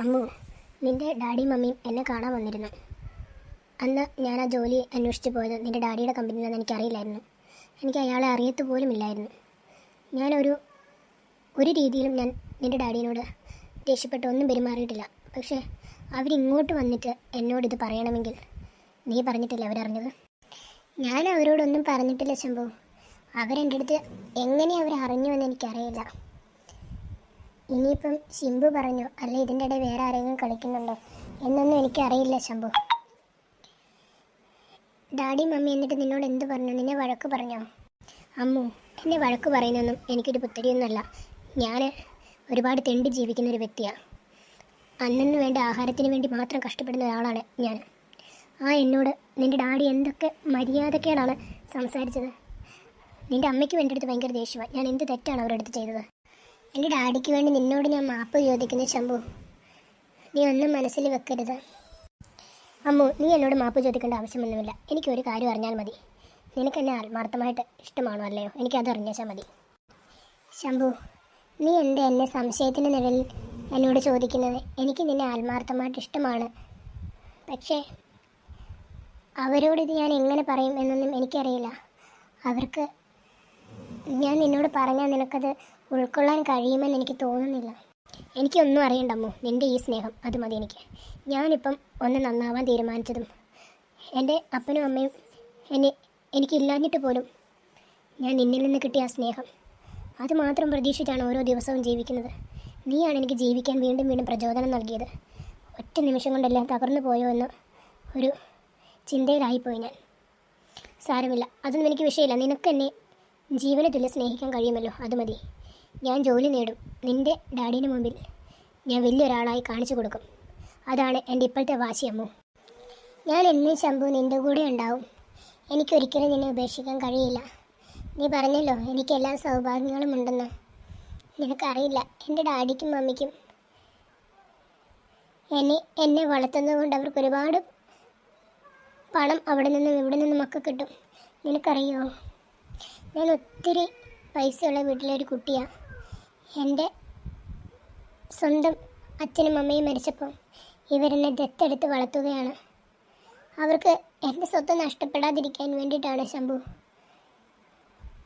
അമ്മു, നിൻ്റെ ഡാഡിയും മമ്മിയും എന്നെ കാണാൻ വന്നിരുന്നു. അന്ന് ഞാൻ ആ ജോലി അന്വേഷിച്ച് പോയത് നിൻ്റെ ഡാഡിയുടെ കമ്പനിയിലെന്ന് എനിക്കറിയില്ലായിരുന്നു. എനിക്ക് അയാളെ അറിയത്ത് പോലും ഇല്ലായിരുന്നു. ഒരു രീതിയിലും ഞാൻ നിൻ്റെ ഡാഡിയോട് ദേഷ്യപ്പെട്ട് ഒന്നും പെരുമാറിയിട്ടില്ല. പക്ഷേ അവരിങ്ങോട്ട് വന്നിട്ട് എന്നോടിത് പറയണമെങ്കിൽ നീ പറഞ്ഞിട്ടില്ല അവരറിഞ്ഞത്. ഞാൻ അവരോടൊന്നും പറഞ്ഞിട്ടില്ല ശംഭു. അവരെൻ്റെ അടുത്ത് എങ്ങനെ അവരറിഞ്ഞുവെന്ന് എനിക്കറിയില്ല. ഇനിയിപ്പം ശിംബു പറഞ്ഞോ അല്ല ഇതിൻ്റെ ഇടയിൽ വേറെ ആരെങ്കിലും കളിക്കുന്നുണ്ടോ എന്നൊന്നും എനിക്കറിയില്ല ശംഭു. ഡാഡി മമ്മി എന്നിട്ട് നിന്നോട് എന്ത് പറഞ്ഞു? നിന്നെ വഴക്ക് പറഞ്ഞോ? അമ്മു, എന്നെ വഴക്ക് പറയുന്നൊന്നും എനിക്കൊരു പുത്തരിയൊന്നുമല്ല. ഞാൻ ഒരുപാട് തെണ്ടി ജീവിക്കുന്നൊരു വ്യക്തിയാണ്. അന്നു വേണ്ട ആഹാരത്തിന് വേണ്ടി മാത്രം കഷ്ടപ്പെടുന്ന ഒരാളാണ് ഞാൻ. എന്നോട് നിൻ്റെ ഡാഡി എന്തൊക്കെ മര്യാദക്കേടാണ് സംസാരിച്ചത്. നിൻ്റെ അമ്മയ്ക്ക് വേണ്ടി അടുത്ത് ഭയങ്കര ദേഷ്യമാണ്. ഞാൻ എന്ത് തെറ്റാണ് അവരുടെ അടുത്ത് ചെയ്തത്? എൻ്റെ ഡാഡിക്ക് വേണ്ടി നിന്നോട് ഞാൻ മാപ്പ് ചോദിക്കുന്നു ശംഭു. നീ ഒന്നും മനസ്സിൽ വെക്കരുത്. അമ്മു, നീ എന്നോട് മാപ്പ് ചോദിക്കേണ്ട ആവശ്യമൊന്നുമില്ല. എനിക്കൊരു കാര്യം അറിഞ്ഞാൽ മതി. നിനക്കെന്നെ ആത്മാർത്ഥമായിട്ട് ഇഷ്ടമാണോ അല്ലയോ? എനിക്കത് അറിഞ്ഞാൽ മതി. ശംഭു, നീ എന്നെ സംശയത്തിൻ്റെ നിഴലിൽ എന്നോട് ചോദിക്കുന്നത്? എനിക്ക് നിന്നെ ആത്മാർത്ഥമായിട്ട് ഇഷ്ടമാണ്. പക്ഷേ അവരോടിത് ഞാൻ എങ്ങനെ പറയും എന്നൊന്നും എനിക്കറിയില്ല. അവർക്ക് ഞാൻ നിന്നോട് പറഞ്ഞാൽ നിനക്കത് ഉൾക്കൊള്ളാൻ കഴിയുമെന്ന് എനിക്ക് തോന്നുന്നില്ല. എനിക്കൊന്നും അറിയണ്ടമ്മോ. നിൻ്റെ ഈ സ്നേഹം അത് മതി എനിക്ക്. ഞാനിപ്പം ഒന്ന് നന്നാവാൻ തീരുമാനിച്ചതും എൻ്റെ അപ്പനും അമ്മയും എനിക്കില്ലാഞ്ഞിട്ട് പോലും ഞാൻ നിന്നിൽ നിന്ന് കിട്ടിയ ആ സ്നേഹം അത് മാത്രം പ്രതീക്ഷിച്ചാണ് ഓരോ ദിവസവും ജീവിക്കുന്നത്. നീയാണ് എനിക്ക് ജീവിക്കാൻ വീണ്ടും വീണ്ടും പ്രചോദനം നൽകിയത്. ഒറ്റ നിമിഷം കൊണ്ടെല്ലാം തകർന്നു പോയോ എന്ന് ഒരു ചിന്തയിലായിപ്പോയി ഞാൻ. സാരമില്ല, അതൊന്നും എനിക്ക് വിഷയമില്ല. നിനക്കെന്നെ ജീവനെ തുല്യ സ്നേഹിക്കാൻ കഴിയുമല്ലോ, അത് മതി. ഞാൻ ജോലി നേടും. നിൻ്റെ ഡാഡീൻ്റെ മുമ്പിൽ ഞാൻ വലിയൊരാളായി കാണിച്ചു കൊടുക്കും. അതാണ് എൻ്റെ ഇപ്പോഴത്തെ വാശി അമ്മു. ഞാൻ എന്നും ശംഭു നിൻ്റെ കൂടെ ഉണ്ടാവും. എനിക്കൊരിക്കലും നിന്നെ ഉപേക്ഷിക്കാൻ കഴിയില്ല. നീ പറഞ്ഞല്ലോ എനിക്ക് എല്ലാ സൗഭാഗ്യങ്ങളും ഉണ്ടെന്ന്. നിനക്കറിയില്ല, എൻ്റെ ഡാഡിക്കും മമ്മിക്കും എന്നെ വളർത്തുന്നത് കൊണ്ട് അവർക്ക് ഒരുപാട് പണം അവിടെ നിന്നും ഇവിടെ നിന്നുമൊക്കെ കിട്ടും. നിനക്കറിയോ, ഞാൻ ഒത്തിരി പൈസയുള്ള വീട്ടിലൊരു കുട്ടിയാണ്. എൻ്റെ സ്വന്തം അച്ഛനും അമ്മയും മരിച്ചപ്പോൾ ഇവരെന്നെ ദത്തെടുത്ത് വളർത്തുകയാണ്. അവർക്ക് എൻ്റെ സ്വത്ത് നഷ്ടപ്പെടാതിരിക്കാൻ വേണ്ടിയിട്ടാണ് ശംഭു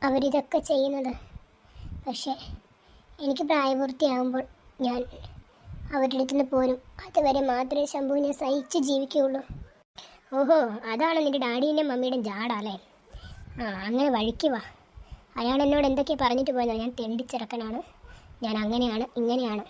അവരിതൊക്കെ ചെയ്യുന്നത്. പക്ഷേ എനിക്ക് പ്രായപൂർത്തിയാകുമ്പോൾ ഞാൻ അവരുടെ അടുത്ത് നിന്ന് പോരും. അതുവരെ മാത്രമേ ശംഭുവിനെ സഹിച്ച് ജീവിക്കുകയുള്ളൂ. ഓഹോ, അതാണ് നിൻ്റെ ഡാഡീൻ്റെ മമ്മിയുടെ ജാടല്ലേ? അങ്ങനെ വഴിക്കുവാ. അയാൾ എന്നോട് എന്തൊക്കെയാണ് പറഞ്ഞിട്ട് പോയതാണ്. ഞാൻ തെണ്ടിച്ചിറക്കനാണ്, ഞാൻ അങ്ങനെയാണ് ഇങ്ങനെയാണ്.